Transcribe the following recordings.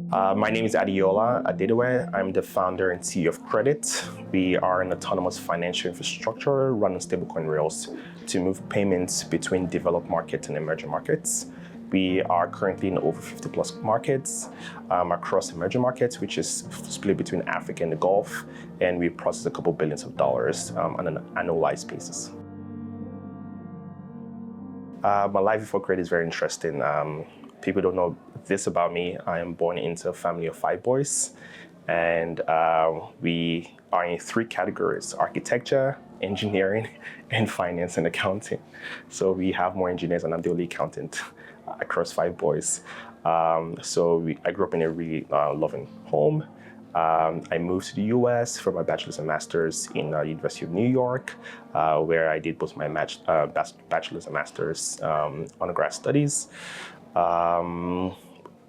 My name is Adeola Adedewe. I'm the founder and CEO of Kredete. We are an autonomous financial infrastructure running stablecoin rails to move payments between developed markets and emerging markets. We are currently in over 50 plus markets across emerging markets, which is split between Africa and the Gulf, and we process a couple billions of dollars on an annualized basis. My life before Kredete is very interesting. People don't know this about me. I am born into a family of 5 boys, and we are in 3 categories: architecture, engineering, and finance and accounting. So we have more engineers, and I'm the only accountant across 5 boys. I grew up in a really loving home. I moved to the US for my bachelor's and master's in University of New York, where I did both my bachelor's and master's undergrad studies.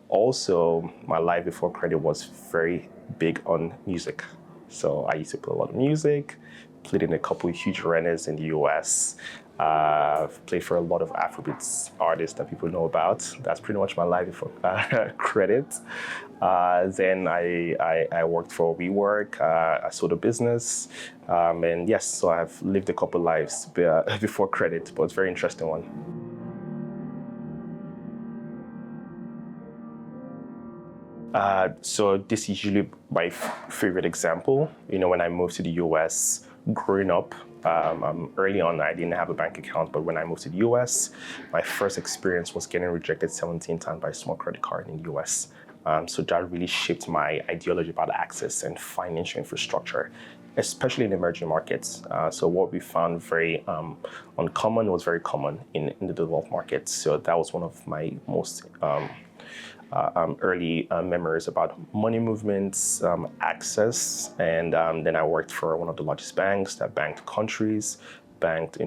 Also, my life before Kredete was very big on music. So I used to play a lot of music, played in a couple of huge arenas in the US, played for a lot of Afrobeats artists that people know about. That's pretty much my life before Kredete. Then I worked for WeWork. I sold a business. And yes, so I've lived a couple lives before Kredete, but it's a very interesting one. So this is usually my favorite example. You know, when I moved to the US, growing up, early on, I didn't have a bank account, but when I moved to the US, my first experience was getting rejected 17 times by a small credit card in the US. So that really shaped my ideology about access and financial infrastructure, especially in emerging markets. So what we found very uncommon was very common in the developed markets. So that was one of my most early memories about money movements, access, and then I worked for one of the largest banks that banked countries, banked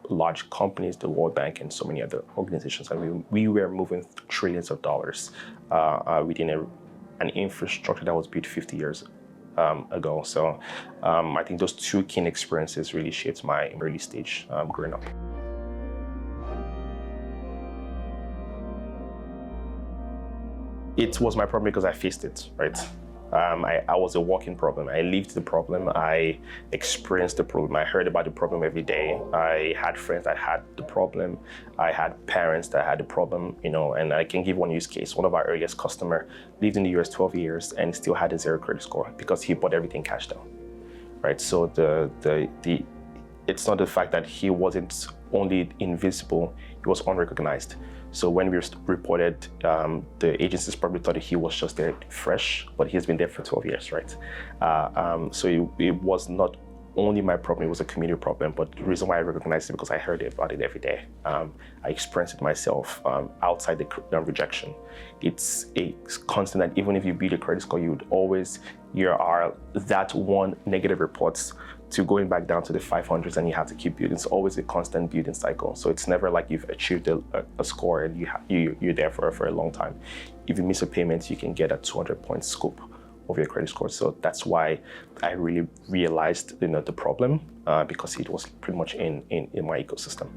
large companies, the World Bank, and so many other organizations. And we were moving trillions of dollars within an infrastructure that was built 50 years ago. So I think those 2 key experiences really shaped my early stage growing up. It was my problem because I faced it, right? I was a walking problem. I lived the problem. I experienced the problem. I heard about the problem every day. I had friends that had the problem. I had parents that had the problem, and I can give one use case. One of our earliest customers lived in the US 12 years and still had a 0 credit score because he bought everything cash down, right? So it's not the fact that he wasn't only invisible, he was unrecognized. So when we reported, the agencies probably thought that he was just there fresh, but he's been there for 12 years, right? So it was not only my problem, it was a community problem, but the reason why I recognized it because I heard about it every day. I experienced it myself outside the rejection. It's a constant that even if you build a credit score, you are that one negative reports to going back down to the 500s, and you have to keep building. It's always a constant building cycle. So it's never like you've achieved a score and you're there for a long time. If you miss a payment, you can get a 200-point scope of your credit score. So that's why I really realized the problem because it was pretty much in my ecosystem.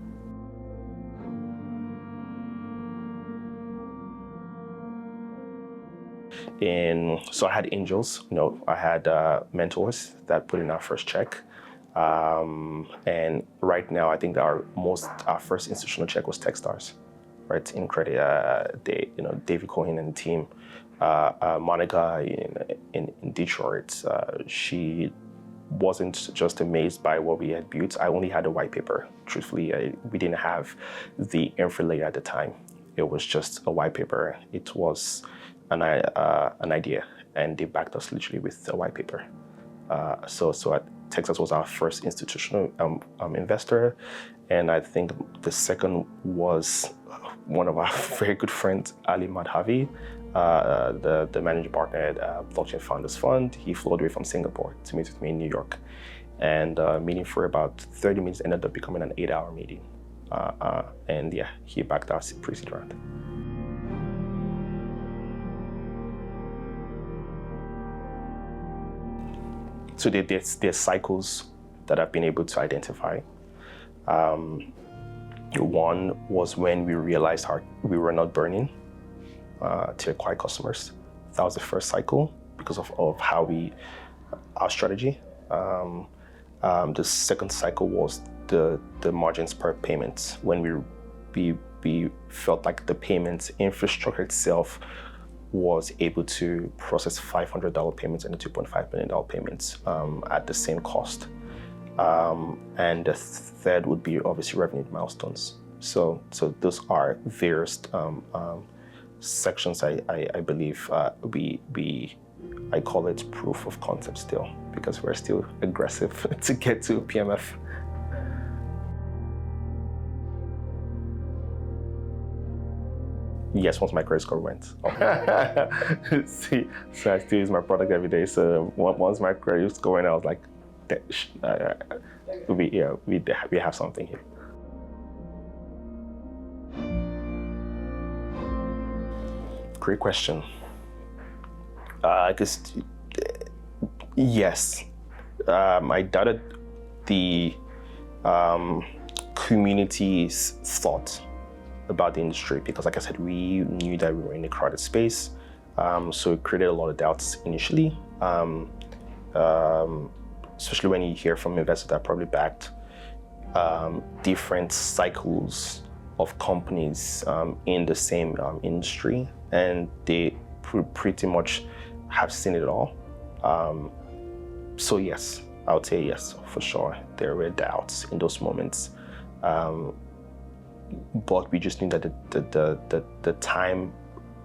So I had angels, I had mentors that put in our first check. And right now, I think our first institutional check was Techstars, right? In Kredete, David Cohen and the team, Monica in Detroit, she wasn't just amazed by what we had built. I only had a white paper. Truthfully, we didn't have the infra layer at the time. It was just a white paper. It was an idea, and they backed us literally with a white paper. So Texas was our first institutional investor, and I think the second was one of our very good friends, Ali Madhavi, the managing partner at Blockchain Founders Fund. He flew all the way from Singapore to meet with me in New York, and meeting for about 30 minutes ended up becoming an 8-hour meeting. And yeah, he backed our pre-seed round. So there's cycles that I've been able to identify. One was when we realized we were not burning to acquire customers. That was the first cycle because of how our strategy. The second cycle was the margins per payment, when we felt like the payments infrastructure itself was able to process $500 payments and $2.5 million payments at the same cost. And the third would be obviously revenue milestones. So those are various sections. I believe I call it proof of concept still, because we're still aggressive to get to PMF. Yes, once my credit score went up. See, so I still use my product every day. So once my credit score went, I was like, we have something here. Great question. Yes, I doubted the community's thought about the industry, because like I said, we knew that we were in a crowded space, so it created a lot of doubts initially, especially when you hear from investors that probably backed different cycles of companies in the same industry, and they pretty much have seen it all. So yes, I would say yes, for sure. There were doubts in those moments. But we just knew that the time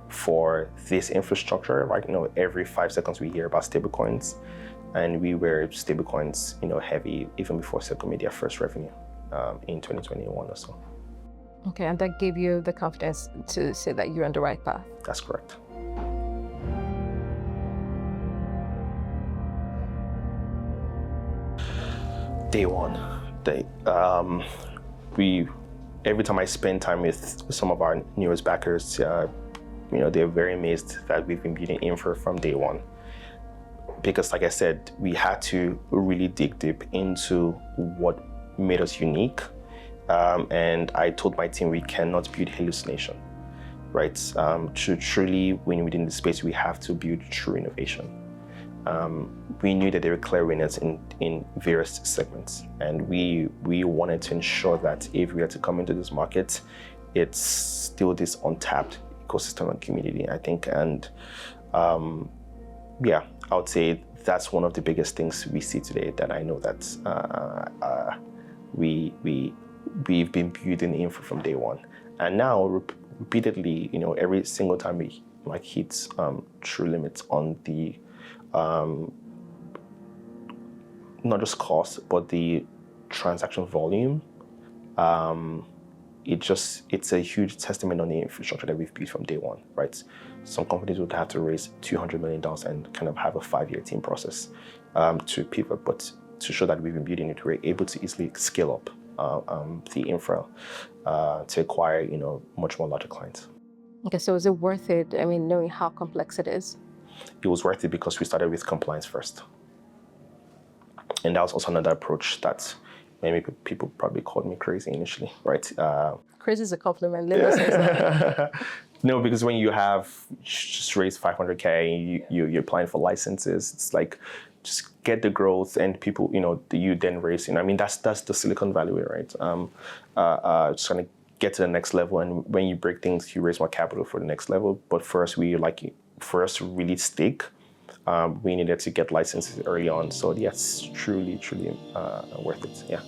for this infrastructure, right? Every 5 seconds we hear about stablecoins, and we were stablecoins, heavy even before social media first revenue in 2021 or so. Okay, and that gave you the confidence to say that you're on the right path. That's correct. Day one, every time I spend time with some of our newest backers, they're very amazed that we've been building infra from day one. Because like I said, we had to really dig deep into what made us unique. And I told my team, we cannot build hallucination, right? To truly win within the space, we have to build true innovation. We knew that there were clear winners in various segments, and we wanted to ensure that if we had to come into this market, it's still this untapped ecosystem and community, I think. And I would say that's one of the biggest things we see today, that I know that we've been building infra from day one, and now repeatedly, every single time we hit true limits on the not just cost, but the transaction volume. It's a huge testament on the infrastructure that we've built from day one, right? Some companies would have to raise $200 million and kind of have a 5-year team process to pivot, but to show that we've been building it, we're able to easily scale up the infra to acquire, much more larger clients. Okay, so is it worth it? I mean, knowing how complex it is? It was worth it because we started with compliance first. And that was also another approach that many people probably called me crazy initially, right? Crazy is a compliment. Let me say that. No, because when you have just raised 500K, you're applying for licenses, it's like, just get the growth, and people, you then raise, that's the Silicon Valley way, right? Just trying to get to the next level, and when you break things, you raise more capital for the next level. But first, for us to really stick, we needed to get licenses early on. So yes, truly worth it, yeah.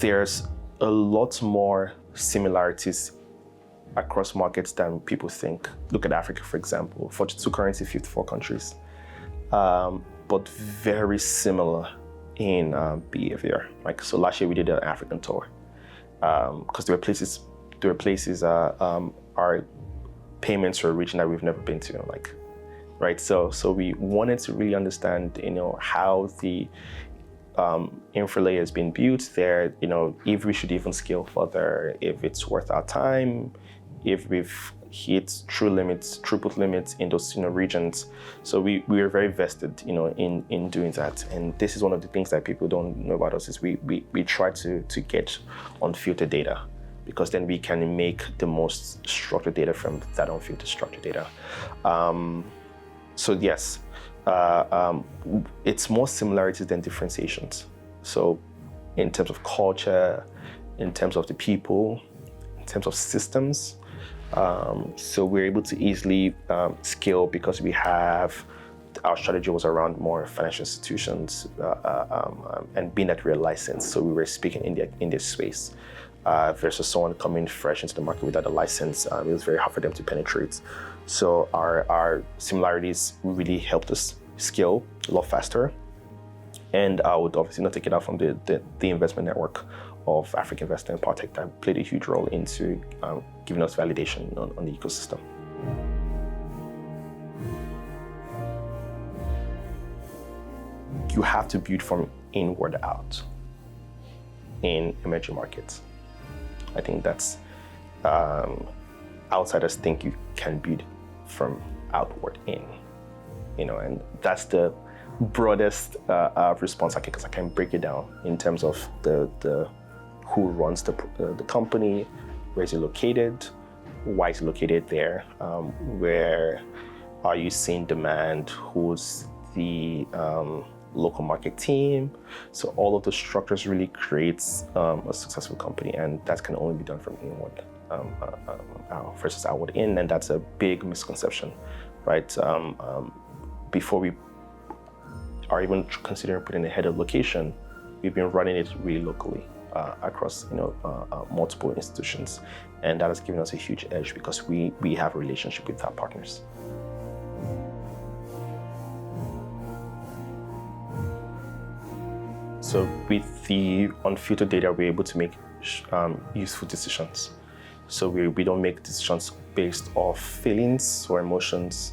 There's a lot more similarities across markets than people think. Look at Africa, for example, 42 currencies, 54 countries, but very similar in behavior. So last year we did an African tour, because there were places our payments were a region that we've never been to, right? So we wanted to really understand, how the infra layer has been built there, if we should even scale further, if it's worth our time, if we've hit true limits, throughput limits in those regions. So we were very vested, in doing that. And this is one of the things that people don't know about us, is we try to get unfiltered data. because then we can make the most structured data from that unfiltered structured data. So yes, it's more similarities than differentiations. So in terms of culture, in terms of the people, in terms of systems, so we're able to easily scale because we have, our strategy was around more financial institutions and being that we're licensed. So we were speaking in this space versus someone coming fresh into the market without a license. It was very hard for them to penetrate. So our similarities really helped us scale a lot faster. And I would obviously not take it out from the investment network of African Investor and Partech that played a huge role into giving us validation on the ecosystem. You have to build from inward out in emerging markets. I think that's, outsiders think you can build from outward in, and that's the broadest response I can break it down in terms of the who runs the company, where is it located, why is it located there, where are you seeing demand, who's the local market team. So all of the structures really creates a successful company, and that can only be done from inward out versus outward in, and that's a big misconception, right? Before we are even considering putting a head of location, we've been running it really locally across multiple institutions, and that has given us a huge edge because we have a relationship with our partners. So with the unfiltered data, we're able to make useful decisions. So we don't make decisions based off feelings or emotions.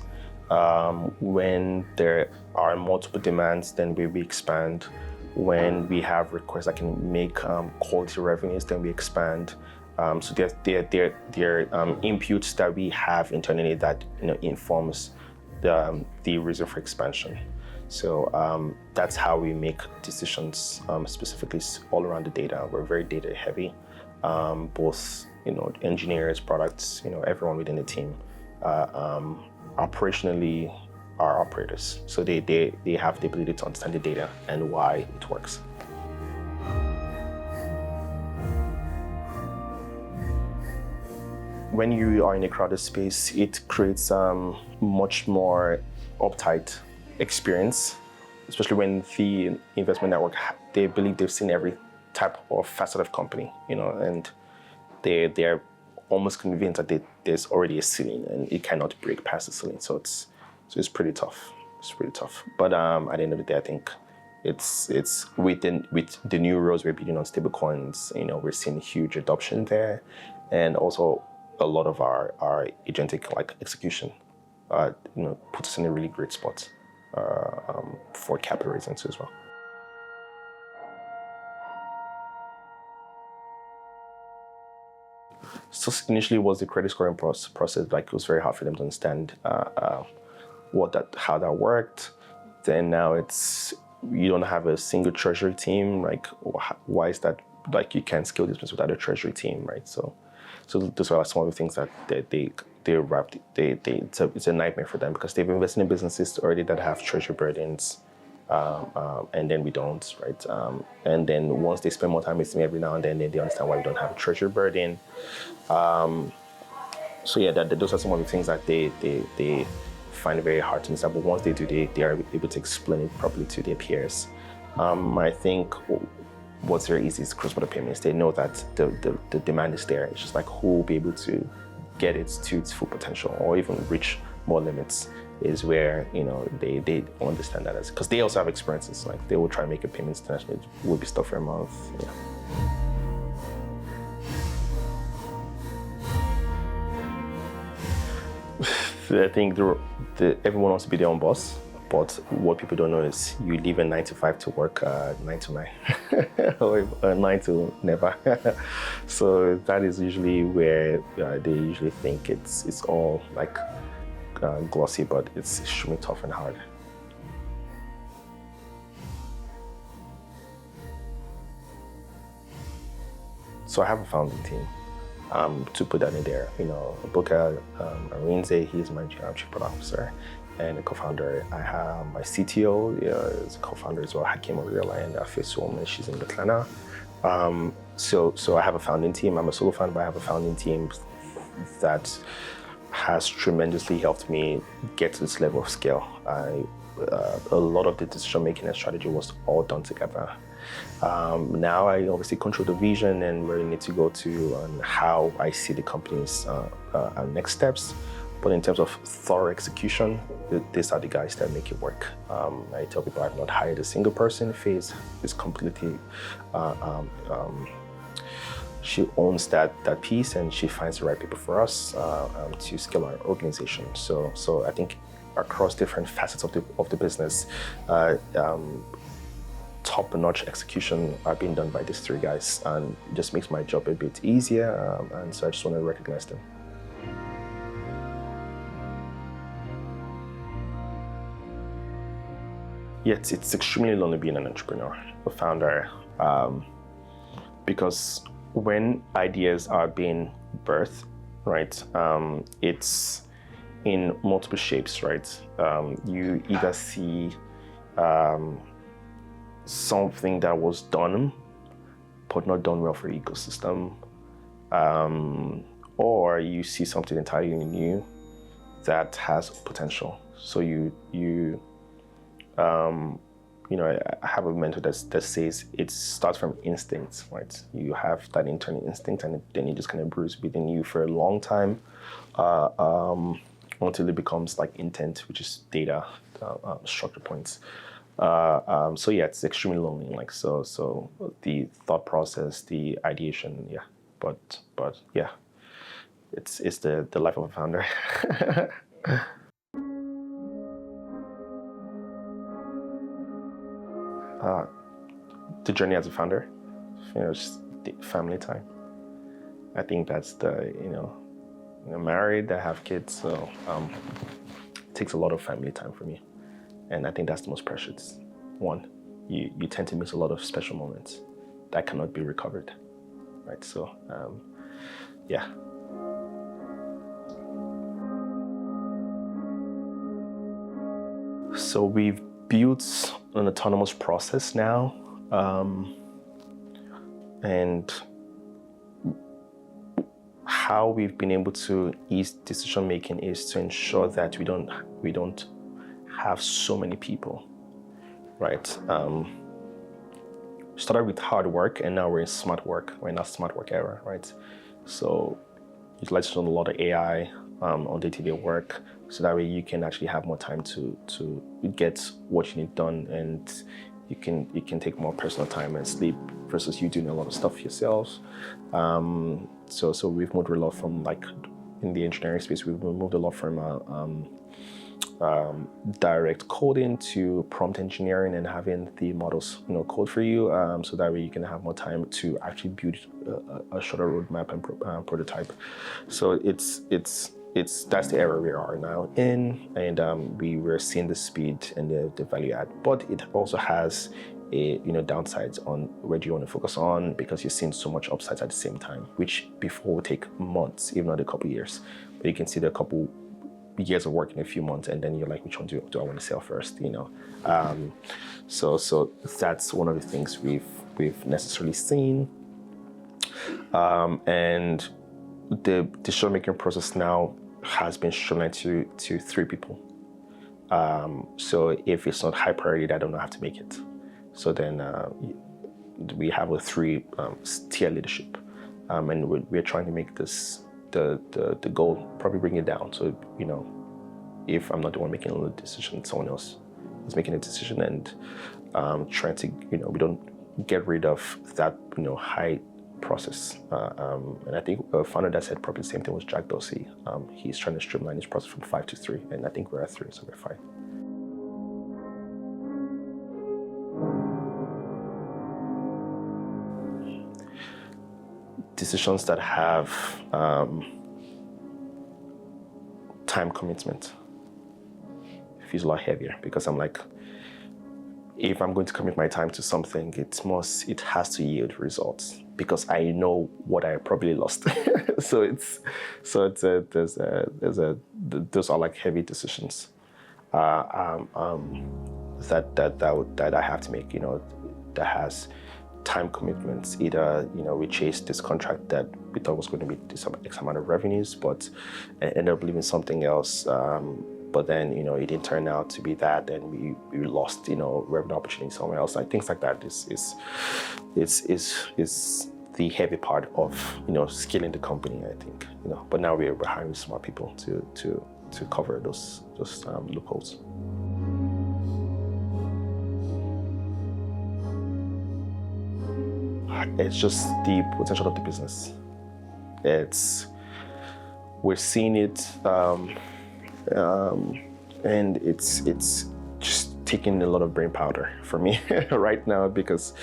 When there are multiple demands, then we expand. When we have requests that can make quality revenues, then we expand. So there are inputs that we have internally that informs the reason for expansion. So that's how we make decisions, specifically all around the data. We're very data heavy, both engineers, products, everyone within the team. Operationally, are operators, so they have the ability to understand the data and why it works. When you are in a crowded space, it creates much more uptight experience, especially when the investment network, they believe they've seen every type of facet of company, and they're almost convinced that there's already a ceiling and it cannot break past the ceiling. So it's pretty tough. But at the end of the day, I think it's with the new roles we're building on stablecoins, we're seeing huge adoption there, and also a lot of our agentic execution, puts us in a really great spot for capital raising too as well. So initially was the credit scoring process. It was very hard for them to understand how that worked. Then now you don't have a single treasury team. Why is that? You can't scale this business without a treasury team, right? So those are some of the things that it's a nightmare for them because they've invested in businesses already that have treasury burdens, and then we don't, right? And then once they spend more time with me every now and then they understand why we don't have a treasury burden. So yeah, those are some of the things that they find it very hard to understand. But once they do, they are able to explain it properly to their peers. I think what's very easy is cross-border payments. They know that the demand is there. It's just who will be able to get it to its full potential or even reach more limits is where they understand that, because they also have experiences. They will try and make a payment internationally. It will be stuff for a month. Yeah. I think everyone wants to be their own boss, but what people don't know is you leave a 9 to 5 to work 9 to 9 or 9 to never. So that is usually where they usually think it's all glossy, but it's extremely tough and hard. So I have a founding team. to put that in there. Buka Arinze, he's my chief product officer and a co-founder. I have my CTO, is a co-founder as well, Hakim Oriela, and Face Woman, she's in Atlanta. So I have a founding team. I'm a solo founder, but I have a founding team that has tremendously helped me get to this level of scale. A lot of the decision making and strategy was all done together. Now I obviously control the vision and where we need to go to and how I see the company's next steps. But in terms of thorough execution, these are the guys that make it work. I tell people I've not hired a single person. Faith is completely, she owns that piece and she finds the right people for us to scale our organization. So I think across different facets of the business, top-notch execution are being done by these three guys, and it just makes my job a bit easier. And so I just want to recognize them. Yet it's extremely lonely being an entrepreneur, a founder, because when ideas are being birthed, right, it's in multiple shapes, right? You either see something that was done, but not done well for the ecosystem, or you see something entirely new that has potential. So I have a mentor that says it starts from instinct, right? You have that internal instinct, and then it just kind of brews within you for a long time, until it becomes like intent, which is data, structure points. So yeah, it's extremely lonely. Like so the thought process, the ideation, yeah. But yeah, it's the life of a founder. The journey as a founder, just the family time. I think that's the married, I have kids, so it takes a lot of family time for me, and I think that's the most precious one. You tend to miss a lot of special moments that cannot be recovered, right? So yeah. So we've built an autonomous process now, and how we've been able to ease decision making is to ensure that we don't have so many people, right? Started with hard work, and now we're in smart work. We're in a smart work era, right? So utilizing a lot of AI on day-to-day work, so that way you can actually have more time to get what you need done, and you can take more personal time and sleep versus you doing a lot of stuff yourselves. So we've moved a lot from, like, in the engineering space, we've moved a lot from direct coding to prompt engineering and having the models code for you, so that way you can have more time to actually build a shorter roadmap and prototype. So that's the era we are now in, and we're seeing the speed and the value add, but it also has downsides on where do you want to focus on, because you're seeing so much upsides at the same time, which before would take months, if not a couple years. But you can see the couple years of work in a few months, and then you're like, which one do I want to sell first? So that's one of the things we've necessarily seen, and the decision-making process now has been streamlined to 3 people. So if it's not high priority, I don't know how to make it. So then we have a 3 tier leadership, and we're trying to make this the goal, probably bring it down. So if I'm not the one making a decision, someone else is making a decision, and trying to we don't get rid of that high process. And I think a founder that said probably the same thing was Jack Dorsey. He's trying to streamline his process from 5 to 3, and I think we're at 3, so we're fine. Decisions that have time commitment feels a lot heavier, because I'm like, if I'm going to commit my time to something, it has to yield results because I know what I probably lost. Those are like heavy decisions that I have to make. That has time commitments. Either we chased this contract that we thought was going to be some X amount of revenues, but ended up leaving something else. But then it didn't turn out to be that, and we lost revenue opportunity somewhere else. Like things like that is the heavy part of scaling the company, I think. But now we're hiring smart people to cover those loopholes. It's just the potential of the business. We're seeing it. And it's just taking a lot of brain powder for me right now because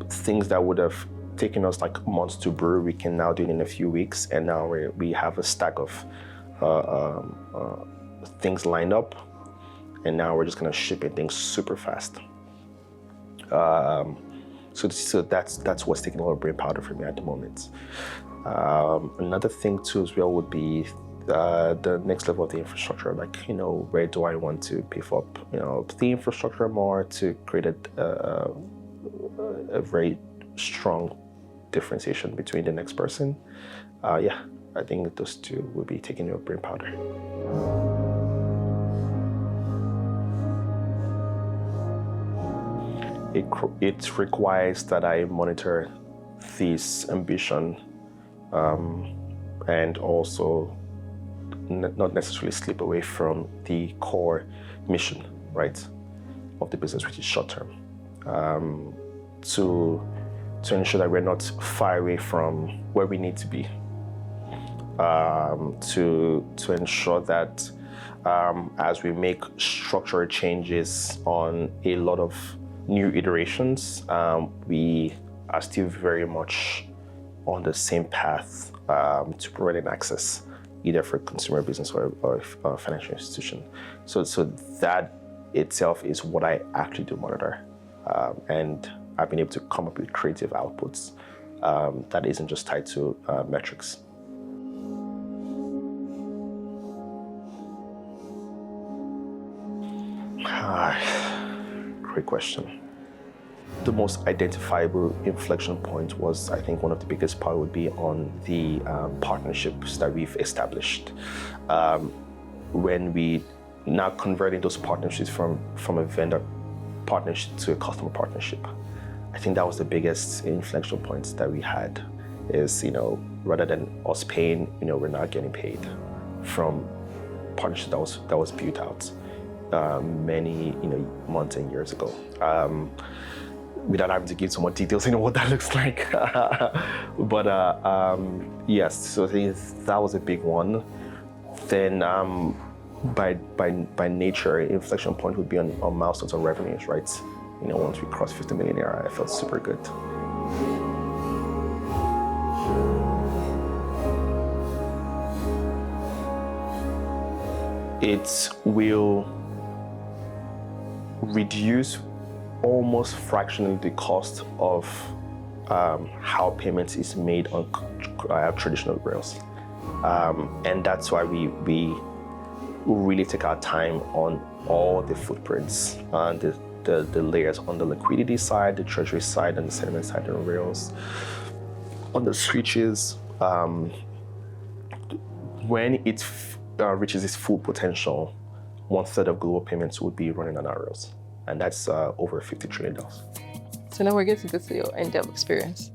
things that would have taken us like months to brew, we can now do it in a few weeks, and now we have a stack of things lined up, and now we're just gonna ship it things super fast. So that's what's taking a lot of brain powder for me at the moment. Another thing too as well would be the next level of the infrastructure, like where do I want to beef up the infrastructure more to create a very strong differentiation between the next person. I think those two will be taking your brain powder. It requires that I monitor this ambition and also not necessarily slip away from the core mission, right, of the business, which is short term, to ensure that we're not far away from where we need to be, to ensure that as we make structural changes on a lot of new iterations, we are still very much on the same path to providing access, either for consumer business or financial institution. So that itself is what I actually do monitor. And I've been able to come up with creative outputs that isn't just tied to metrics. Great question. The most identifiable inflection point was, I think one of the biggest part would be on the partnerships that we've established. When we now converting those partnerships from a vendor partnership to a customer partnership, I think that was the biggest inflection point that we had. Is rather than us paying, we're not getting paid from partnership that was built out many months and years ago. Without having to give so much details, what that looks like. But yes, so I think that was a big one. Then by nature, inflection point would be on milestones on revenues, right? Once we crossed 50 million ARR, I felt super good. It will reduce almost fractionally the cost of how payments is made on traditional rails. And that's why we really take our time on all the footprints, the layers on the liquidity side, the treasury side, and the settlement side on rails, on the switches. When it reaches its full potential, 1/3 of global payments would be running on our rails. And that's over $50 trillion. So now we're getting to your in-depth experience.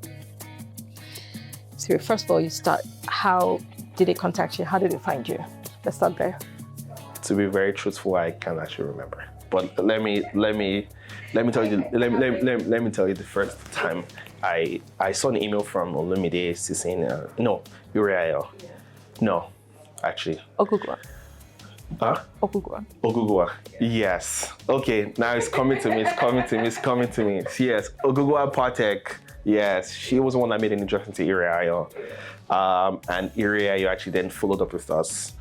So first of all, you start, how did they contact you? How did they find you? Let's start there. To be very truthful, I can't actually remember. But let me tell you the first time I saw an email from Olumide saying Uriel. No, actually. Ogugwa. Huh? Ogugwa. Yes. Okay, now it's coming to me. Yes, Ogugwa Partek. Yes, she was the one that made an introduction to Uriel. And Uriel actually then followed up with us.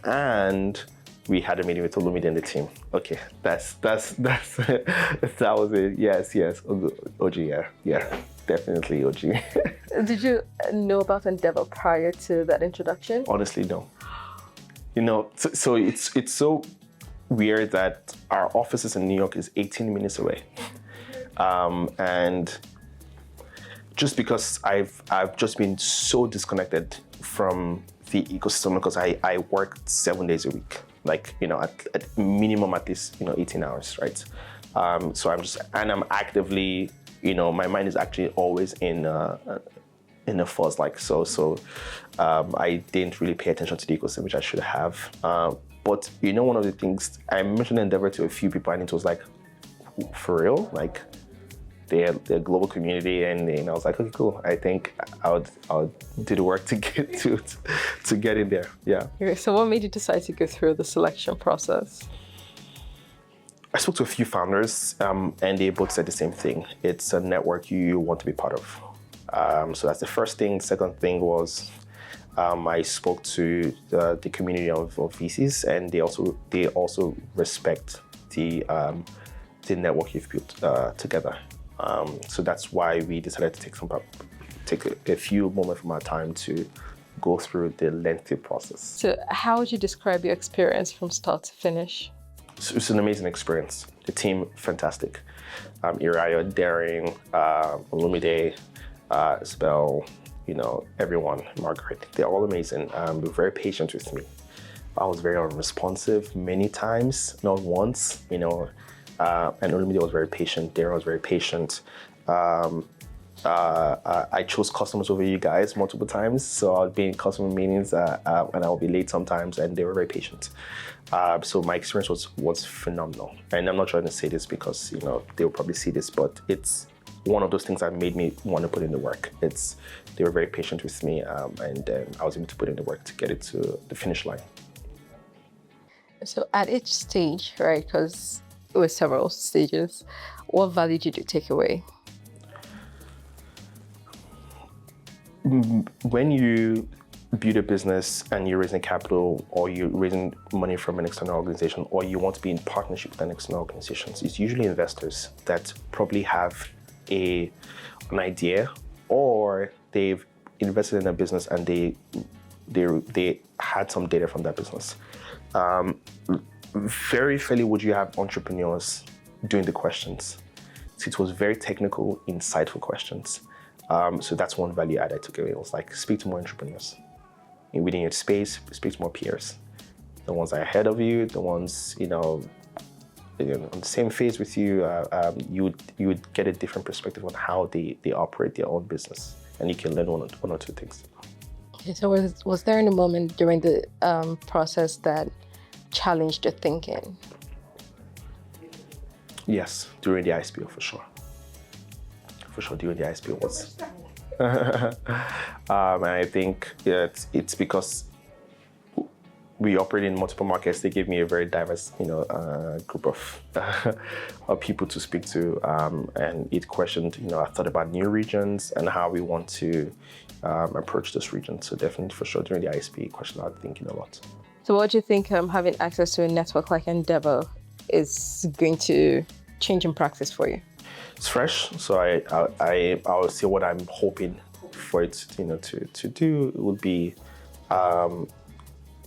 And we had a meeting with Olumide and the team. Okay, that's that was it. Yes, OG, yeah, definitely OG. Did you know about Endeavor prior to that introduction? Honestly, no. So it's so weird that our offices in New York is 18 minutes away, and just because I've just been so disconnected from the ecosystem because I work 7 days a week, like at minimum at least 18 hours, right? So I'm actively, my mind is actually always in a fuzz, like so. I didn't really pay attention to the ecosystem, which I should have. But one of the things I mentioned Endeavor to a few people, and it was like, for real, like. They're a global community, and I was like, okay, cool. I think I'll do the work to get in there. Yeah. Okay, so what made you decide to go through the selection process? I spoke to a few founders, and they both said the same thing. It's a network you want to be part of. So that's the first thing. Second thing was I spoke to the community of VCs, and they also respect the network you've built together. So that's why we decided to take a few moments from our time to go through the lengthy process. So how would you describe your experience from start to finish? So it's an amazing experience. The team, fantastic. Irayo, Daring, Olumide, Isabel, everyone, Margaret, they're all amazing. They're very patient with me. I was very unresponsive many times, not once, and Olumide was very patient. Darren was very patient. I chose customers over you guys multiple times, so I'll be in customer meetings and I'll be late sometimes, and they were very patient. So my experience was phenomenal. And I'm not trying to say this because they will probably see this, but it's one of those things that made me want to put in the work. They were very patient with me, and I was able to put in the work to get it to the finish line. So at each stage, right, because it was several stages, what value did you take away? When you build a business and you're raising capital, or you're raising money from an external organization, or you want to be in partnership with an external organization, it's usually investors that probably have an idea, or they've invested in a business and they had some data from that business. Very rarely would you have entrepreneurs doing the questions. So it was very technical, insightful questions. So that's one value add I took away. It was like, speak to more entrepreneurs. Within your space, speak to more peers. The ones that are ahead of you, the ones, on the same phase with you, you would get a different perspective on how they operate their own business. And you can learn one or two things. Okay, so was there any moment during the process that challenged your thinking? Yes, during the ISPO, for sure. For sure, during the ISPO was. And I think it's because we operate in multiple markets. They gave me a very diverse, group of people to speak to, and it questioned, I thought about new regions and how we want to approach those regions. So definitely, for sure, during the ISP, it questioned our thinking a lot. So what do you think having access to a network like Endeavor is going to change in practice for you? It's fresh, so I'll say what I'm hoping for it, to do. It would be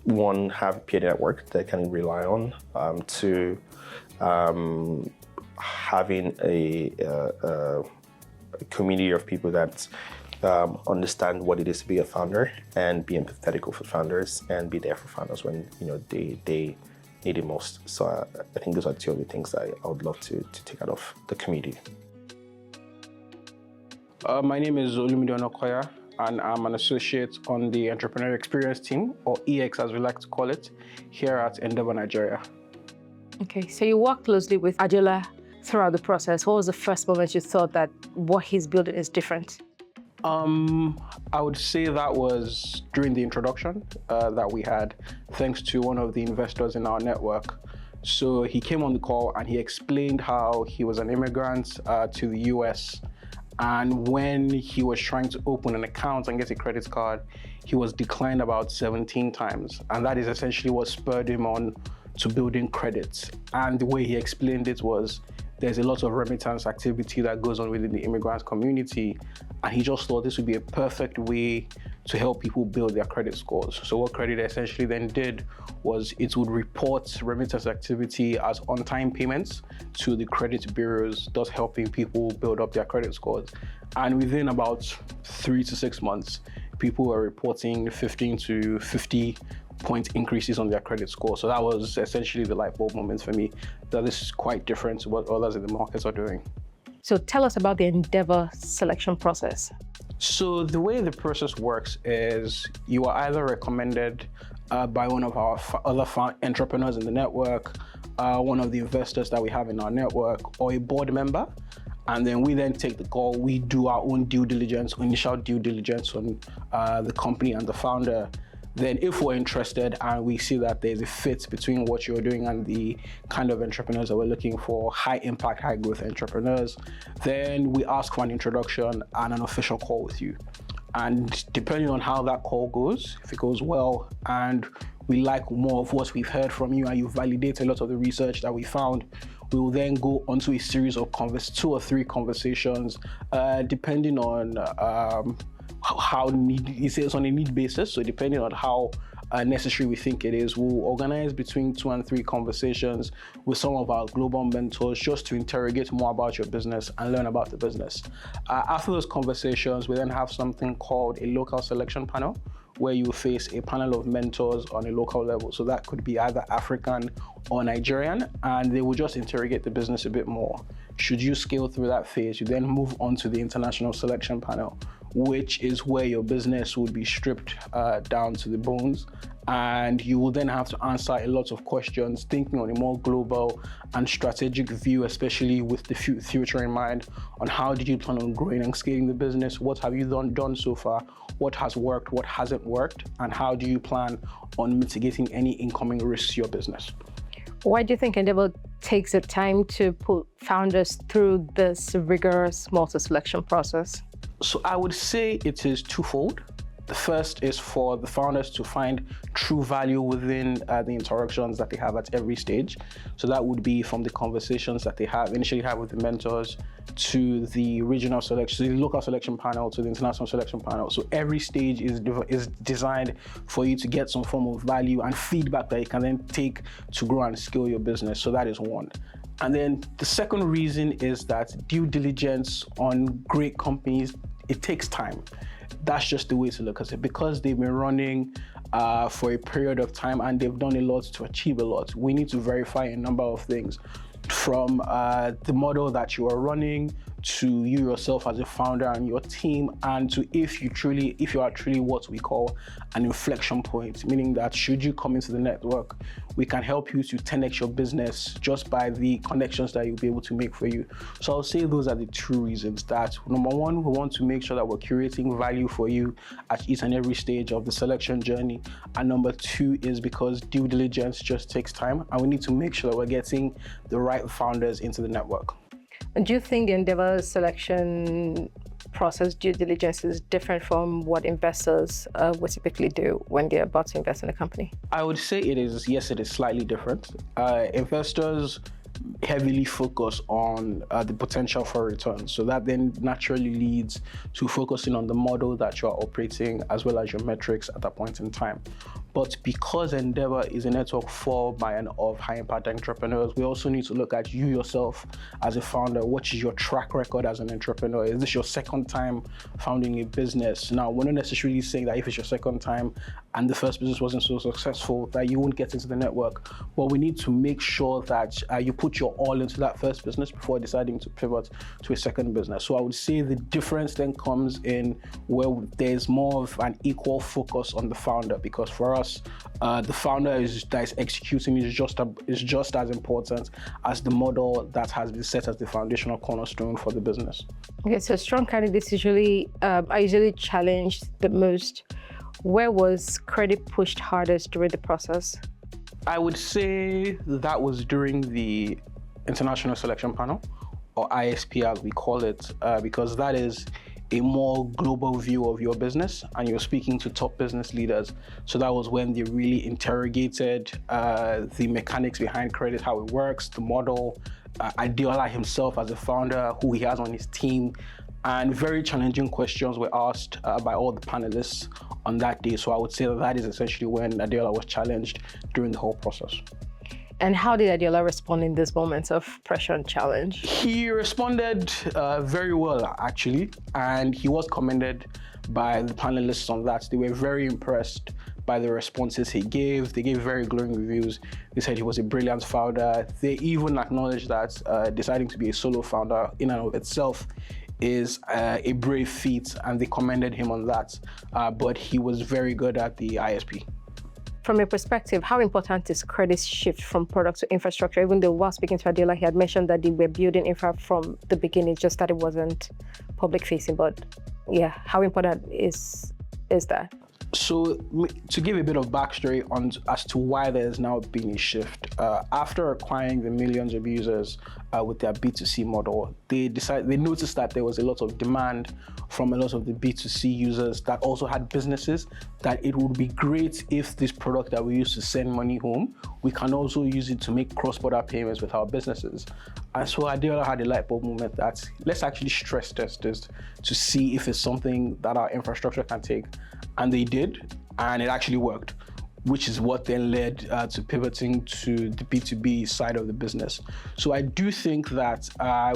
one, have a peer network that I can rely on. Two, having a community of people that understand what it is to be a founder and be empathetic for founders and be there for founders when they need it most. So I think those are two of the things that I would love to take out of the community. My name is Olumide Onokoya, and I'm an associate on the Entrepreneur Experience team, or EX as we like to call it, here at Endeavor Nigeria. Okay, so you work closely with Adeola throughout the process. What was the first moment you thought that what he's building is different? I would say that was during the introduction that we had, thanks to one of the investors in our network. So he came on the call and he explained how he was an immigrant to the US. And when he was trying to open an account and get a credit card, he was declined about 17 times. And that is essentially what spurred him on to building credit. And the way he explained it was, there's a lot of remittance activity that goes on within the immigrant community. And he just thought this would be a perfect way to help people build their credit scores. So what Kredete essentially then did was it would report remittance activity as on-time payments to the credit bureaus, thus helping people build up their credit scores. And within about 3 to 6 months, people were reporting 15 to 50 point increases on their credit score. So that was essentially the light bulb moment for me, that this is quite different to what others in the markets are doing. So tell us about the Endeavor selection process. So the way the process works is you are either recommended by one of our other entrepreneurs in the network, one of the investors that we have in our network, or a board member. And then we then take the call. We do our own due diligence, initial due diligence on the company and the founder. Then if we're interested and we see that there's a fit between what you're doing and the kind of entrepreneurs that we're looking for, high impact, high growth entrepreneurs, then we ask for an introduction and an official call with you. And depending on how that call goes, if it goes well and we like more of what we've heard from you and you validate a lot of the research that we found, we will then go onto a series of 2 or 3 conversations, depending on how it's on a need basis. So depending on how necessary we think it is, we'll organize between 2 and 3 conversations with some of our global mentors just to interrogate more about your business and learn about the business. After those conversations, we then have something called a local selection panel, where you face a panel of mentors on a local level. So that could be either African or Nigerian, and they will just interrogate the business a bit more. Should you scale through that phase, you then move on to the international selection panel, which is where your business would be stripped down to the bones. And you will then have to answer a lot of questions, thinking on a more global and strategic view, especially with the future in mind, on how did you plan on growing and scaling the business? What have you done so far? What has worked? What hasn't worked? And how do you plan on mitigating any incoming risks to your business? Why do you think Endeavor takes the time to put founders through this rigorous multi-selection process? So I would say it is twofold. The first is for the founders to find true value within the interactions that they have at every stage. So that would be from the conversations that they initially have with the mentors, to the regional selection, the local selection panel, to the international selection panel. So every stage is designed for you to get some form of value and feedback that you can then take to grow and scale your business. So that is one. And then the second reason is that due diligence on great companies, it takes time. That's just the way to look at it. Because they've been running for a period of time and they've done a lot to achieve a lot, we need to verify a number of things, from the model that you are running, to you yourself as a founder and your team, and to if you are truly what we call an inflection point, meaning that should you come into the network, we can help you to 10x your business just by the connections that you'll be able to make for you. So I'll say those are the 2 reasons. That number one, we want to make sure that we're curating value for you at each and every stage of the selection journey. And number 2 is because due diligence just takes time, and we need to make sure that we're getting the right founders into the network. Do you think the Endeavor selection process, due diligence, is different from what investors would typically do when they're about to invest in a company? I would say it is, yes, it is slightly different. Investors heavily focus on the potential for return. So that then naturally leads to focusing on the model that you're operating as well as your metrics at that point in time. But because Endeavor is a network for by and of high impact entrepreneurs, we also need to look at you yourself as a founder. What is your track record as an entrepreneur? Is this your second time founding a business? Now, we're not necessarily saying that if it's your second time and the first business wasn't so successful that you won't get into the network, but we need to make sure that you put your all into that first business before deciding to pivot to a second business. So I would say the difference then comes in where there's more of an equal focus on the founder, because for us, the founder that is executing is just as important as the model that has been set as the foundational cornerstone for the business. Okay, so strong candidates are usually challenged the most. Where was credit pushed hardest during the process? I would say that was during the international selection panel, or ISP as we call it, because that is a more global view of your business, and you're speaking to top business leaders. So that was when they really interrogated the mechanics behind credit, how it works, the model, Adeola himself as a founder, who he has on his team, and very challenging questions were asked by all the panelists on that day. So I would say that is essentially when Adeola was challenged during the whole process. And how did Adeola respond in these moments of pressure and challenge? He responded very well, actually, and he was commended by the panelists on that. They were very impressed by the responses he gave. They gave very glowing reviews. They said he was a brilliant founder. They even acknowledged that deciding to be a solo founder in and of itself is a brave feat, and they commended him on that. But he was very good at the ISP. From your perspective, how important is credit's shift from product to infrastructure? Even though while speaking to Adeola, he had mentioned that they were building infra from the beginning, just that it wasn't public facing. But yeah, how important is that? So to give a bit of backstory as to why there's now been a shift, after acquiring the millions of users with their B2C model, they noticed that there was a lot of demand from a lot of the B2C users that also had businesses, that it would be great if this product that we use to send money home, we can also use it to make cross-border payments with our businesses. And so Adeola had a light bulb moment that let's actually stress test this to see if it's something that our infrastructure can take. And they did, and it actually worked, which is what then led to pivoting to the B2B side of the business. So I do think that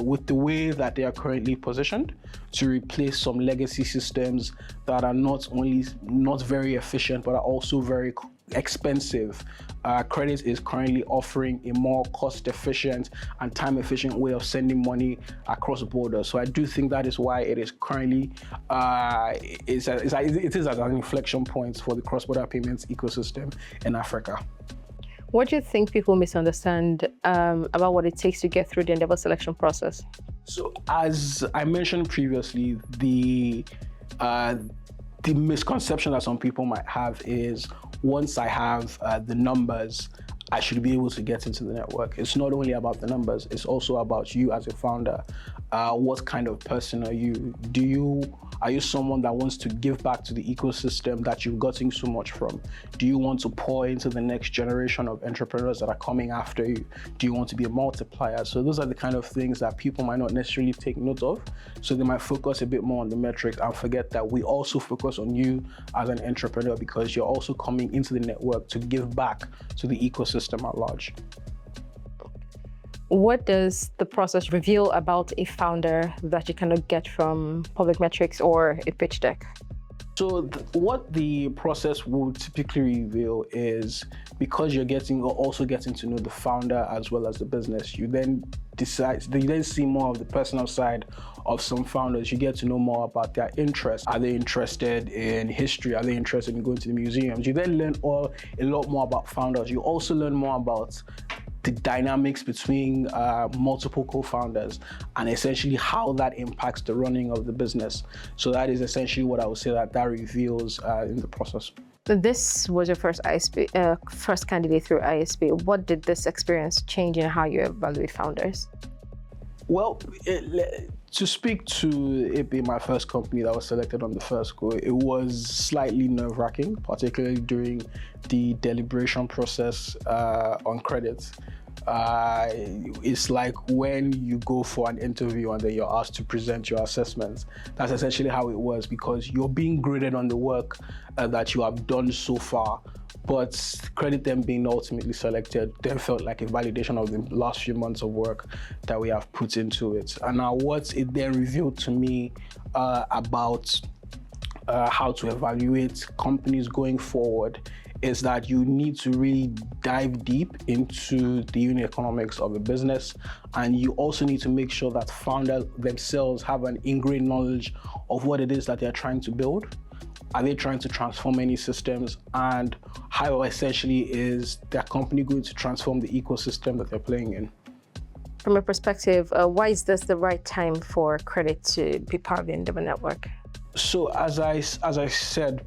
with the way that they are currently positioned to replace some legacy systems that are not only not very efficient, but are also very expensive, Credit is currently offering a more cost-efficient and time-efficient way of sending money across borders. So I do think that is why it is currently it is at an inflection point for the cross-border payments ecosystem in Africa. What do you think people misunderstand about what it takes to get through the endeavor selection process? So as I mentioned previously, the misconception that some people might have is once I have the numbers, I should be able to get into the network. It's not only about the numbers, it's also about you as a founder. What kind of person are you? Are you someone that wants to give back to the ecosystem that you've gotten so much from? Do you want to pour into the next generation of entrepreneurs that are coming after you? Do you want to be a multiplier? So those are the kind of things that people might not necessarily take note of. So they might focus a bit more on the metrics and forget that we also focus on you as an entrepreneur, because you're also coming into the network to give back to the ecosystem at large. What does the process reveal about a founder that you cannot get from public metrics or a pitch deck? So what the process will typically reveal is, because you're also getting to know the founder as well as the business, you then see more of the personal side of some founders. You get to know more about their interests. Are they interested in history? Are they interested in going to the museums? You then learn a lot more about founders. You also learn more about the dynamics between multiple co-founders and essentially how that impacts the running of the business. So that is essentially what I would say that reveals in the process. This was your first ISP, first candidate through ISP. What did this experience change in how you evaluate founders? Well, to speak to it being my first company that was selected on the first go, it was slightly nerve-wracking, particularly during the deliberation process on credit. It's like when you go for an interview and then you're asked to present your assessments. That's essentially how it was, because you're being graded on the work that you have done so far. But credit them being ultimately selected then felt like a validation of the last few months of work that we have put into it. And now what it then revealed to me about how to evaluate companies going forward is that you need to really dive deep into the unit economics of a business, and you also need to make sure that founders themselves have an ingrained knowledge of what it is that they're trying to build. Are they trying to transform any systems, and how essentially is their company going to transform the ecosystem that they're playing in? From a perspective, why is this the right time for Credit to be part of the Endeavor Network? So as I said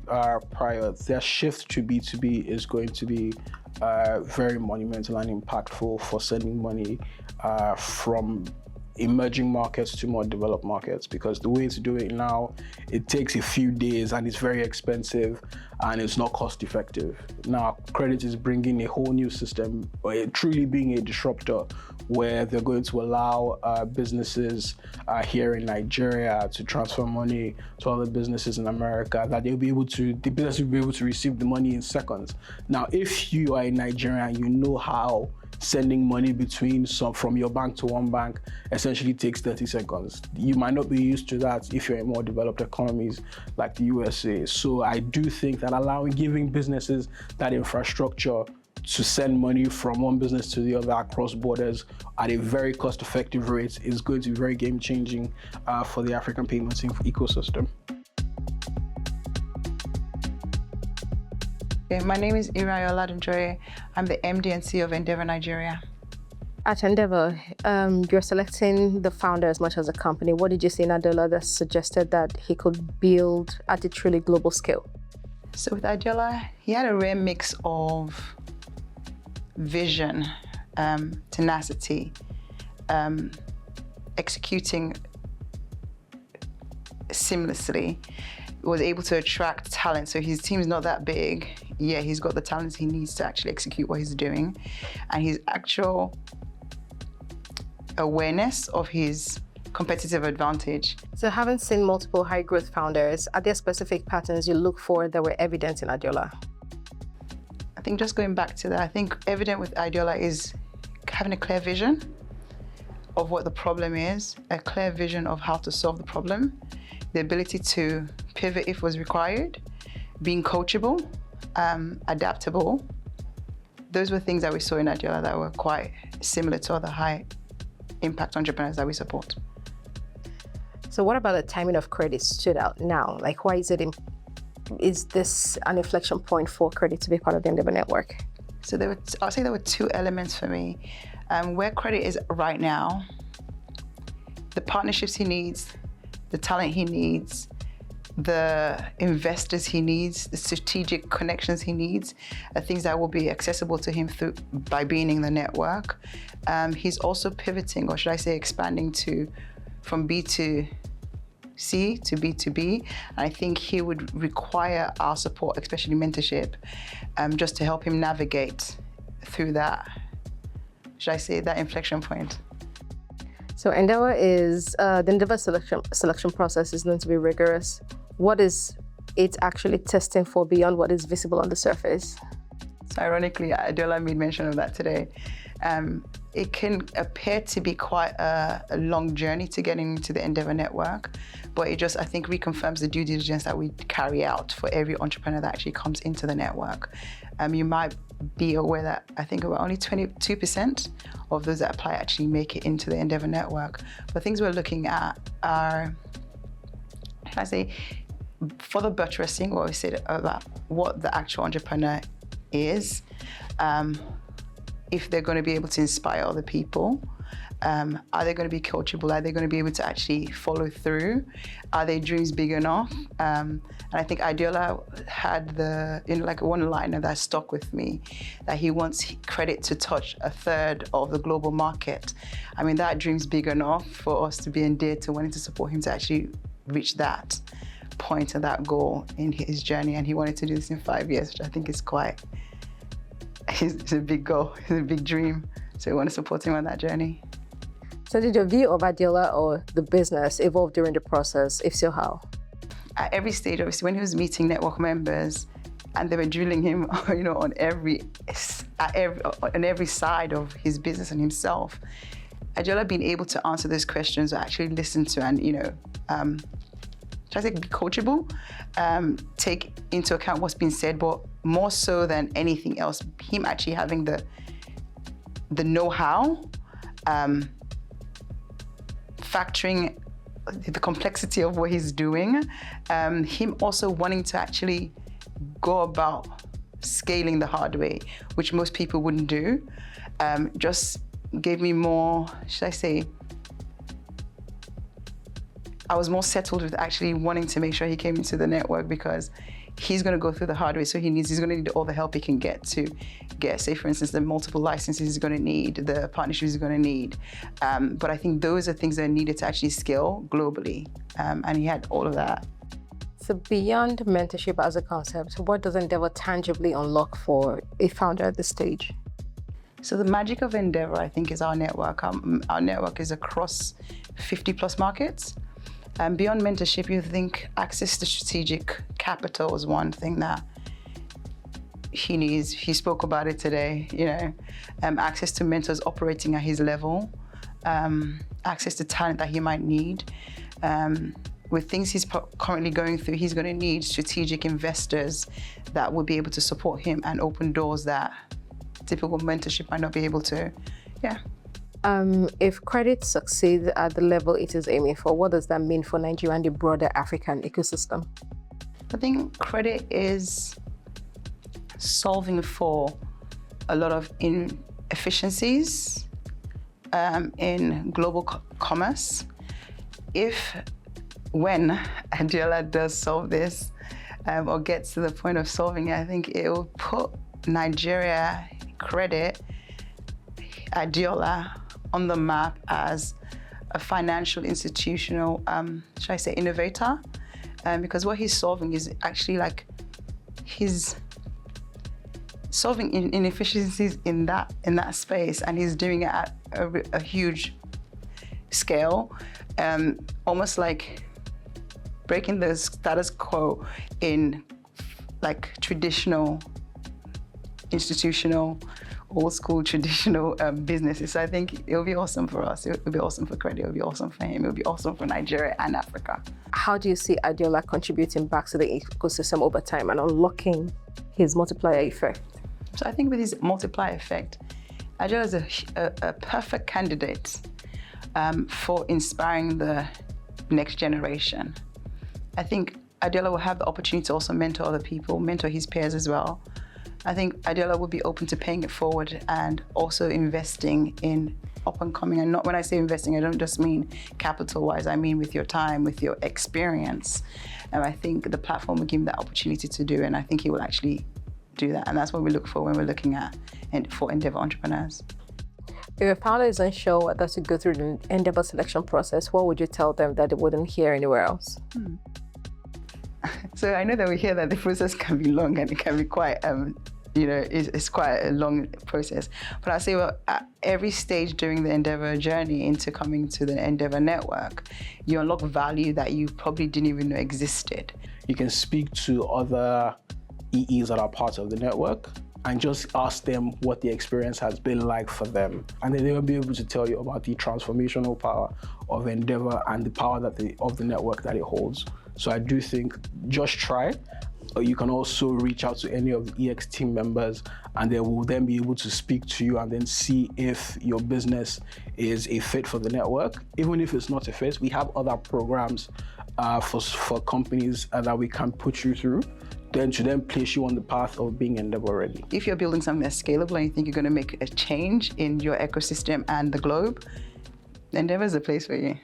prior, their shift to B2B is going to be very monumental and impactful for sending money from emerging markets to more developed markets, because the way to do it now, it takes a few days and it's very expensive and it's not cost effective. Now, Kredete is bringing a whole new system, truly being a disruptor, where they're going to allow businesses here in Nigeria to transfer money to other businesses in America, that the business will be able to receive the money in seconds. Now, if you are in Nigeria and you know how sending money from your bank to one bank essentially takes 30 seconds. You might not be used to that if you're in more developed economies like the USA. So I do think that giving businesses that infrastructure to send money from one business to the other across borders at a very cost-effective rate is going to be very game-changing for the African payments ecosystem. My name is Adeola Adedewe. I'm the MD and CEO of Endeavor Nigeria. At Endeavor, you're selecting the founder as much as a company. What did you see in Adeola that suggested that he could build at a truly global scale? So with Adeola, he had a rare mix of vision, tenacity, executing seamlessly, was able to attract talent. So his team's not that big. Yeah, he's got the talent he needs to actually execute what he's doing. And his actual awareness of his competitive advantage. So having seen multiple high growth founders, are there specific patterns you look for that were evident in Adeola? I think just going back to that, I think evident with Adeola is having a clear vision of what the problem is, a clear vision of how to solve the problem, the ability to pivot if was required, being coachable, adaptable. Those were things that we saw in Adeola that were quite similar to other high impact entrepreneurs that we support. So what about the timing of Kredete stood out now? Like, why is this an inflection point for Kredete to be part of the Endeavor network? So I'll say there were two elements for me. Where Kredete is right now, the partnerships he needs, the talent he needs, the investors he needs, the strategic connections he needs, are things that will be accessible to him by being in the network. He's also pivoting, or should I say expanding from B2C to B2B. And I think he would require our support, especially mentorship, just to help him navigate through that, should I say, that inflection point. So Endeavor the Endeavor selection process is known to be rigorous. What is it actually testing for beyond what is visible on the surface? So ironically, Adeola made mention of that today. It can appear to be quite a long journey to getting into the Endeavor network, but it just, I think, reconfirms the due diligence that we carry out for every entrepreneur that actually comes into the network. You might be aware that I think about only 22% of those that apply actually make it into the Endeavor network. But things we're looking at are, how can I say, further buttressing what we said about what the actual entrepreneur is, if they're going to be able to inspire other people, are they going to be coachable? Are they going to be able to actually follow through? Are their dreams big enough? And I think Adeola had one liner that stuck with me, that he wants Kredete to touch 1/3 of the global market. I mean, that dream's big enough for us to be endeared to wanting to support him to actually reach that point and that goal in his journey. And he wanted to do this in 5 years, which I think is it's a big goal, it's a big dream. So we want to support him on that journey. So did your view of Adeola or the business evolve during the process? If so, how? At every stage, obviously, when he was meeting network members and they were drilling him, on every side of his business and himself, Adeola being able to answer those questions, or actually listen to and, try to be coachable, take into account what's been said, but more so than anything else, him actually having the know-how, factoring the complexity of what he's doing, him also wanting to actually go about scaling the hard way, which most people wouldn't do, just gave me more, should I say, I was more settled with actually wanting to make sure he came into the network, because he's going to go through the hard way. So he's going to need all the help he can get to get, say, for instance, the multiple licenses he's going to need, the partnerships he's going to need. But I think those are things that are needed to actually scale globally. And he had all of that. So beyond mentorship as a concept, what does Endeavor tangibly unlock for a founder at this stage? So the magic of Endeavor, I think, is our network. Our network is across 50 plus markets. Beyond mentorship, you think access to strategic capital is one thing that he needs. He spoke about it today, access to mentors operating at his level, access to talent that he might need. With things he's currently going through, he's going to need strategic investors that will be able to support him and open doors that typical mentorship might not be able to. Yeah. If Kredete succeeds at the level it is aiming for, what does that mean for Nigeria and the broader African ecosystem? I think Kredete is solving for a lot of inefficiencies in global commerce. When Adeola does solve this or gets to the point of solving it, I think it will put Nigeria, Kredete, Adeola on the map as a financial institutional, should I say, innovator? Because what he's solving is actually he's solving inefficiencies in that space, and he's doing it at a huge scale, almost like breaking the status quo in traditional, institutional, old school traditional businesses. So I think it'll be awesome for us. It'll be awesome for Kredete. It'll be awesome for him. It'll be awesome for Nigeria and Africa. How do you see Adeola contributing back to the ecosystem over time and unlocking his multiplier effect? So I think with his multiplier effect, Adeola is a perfect candidate for inspiring the next generation. I think Adeola will have the opportunity to also mentor other people, mentor his peers as well. I think Adeola will be open to paying it forward and also investing in up and coming. And not when I say investing, I don't just mean capital-wise. I mean with your time, with your experience. And I think the platform will give him that opportunity to do, and I think he will actually do that. And that's what we look for when we're looking at for Endeavor entrepreneurs. If a founder is unsure whether to go through the Endeavor selection process, what would you tell them that they wouldn't hear anywhere else? So I know that we hear that the process can be long and it can be quite, it's quite a long process. But I say, at every stage during the Endeavor journey into coming to the Endeavor network, you unlock value that you probably didn't even know existed. You can speak to other EEs that are part of the network and just ask them what the experience has been like for them. And then they will be able to tell you about the transformational power of Endeavor and the power of the network that it holds. So I do think just try. You can also reach out to any of the EX team members, and they will then be able to speak to you and then see if your business is a fit for the network. Even if it's not a fit, we have other programs for companies that we can put you through, then to then place you on the path of being Endeavor ready. If you're building something that's scalable and you think you're going to make a change in your ecosystem and the globe, Endeavor is the place for you.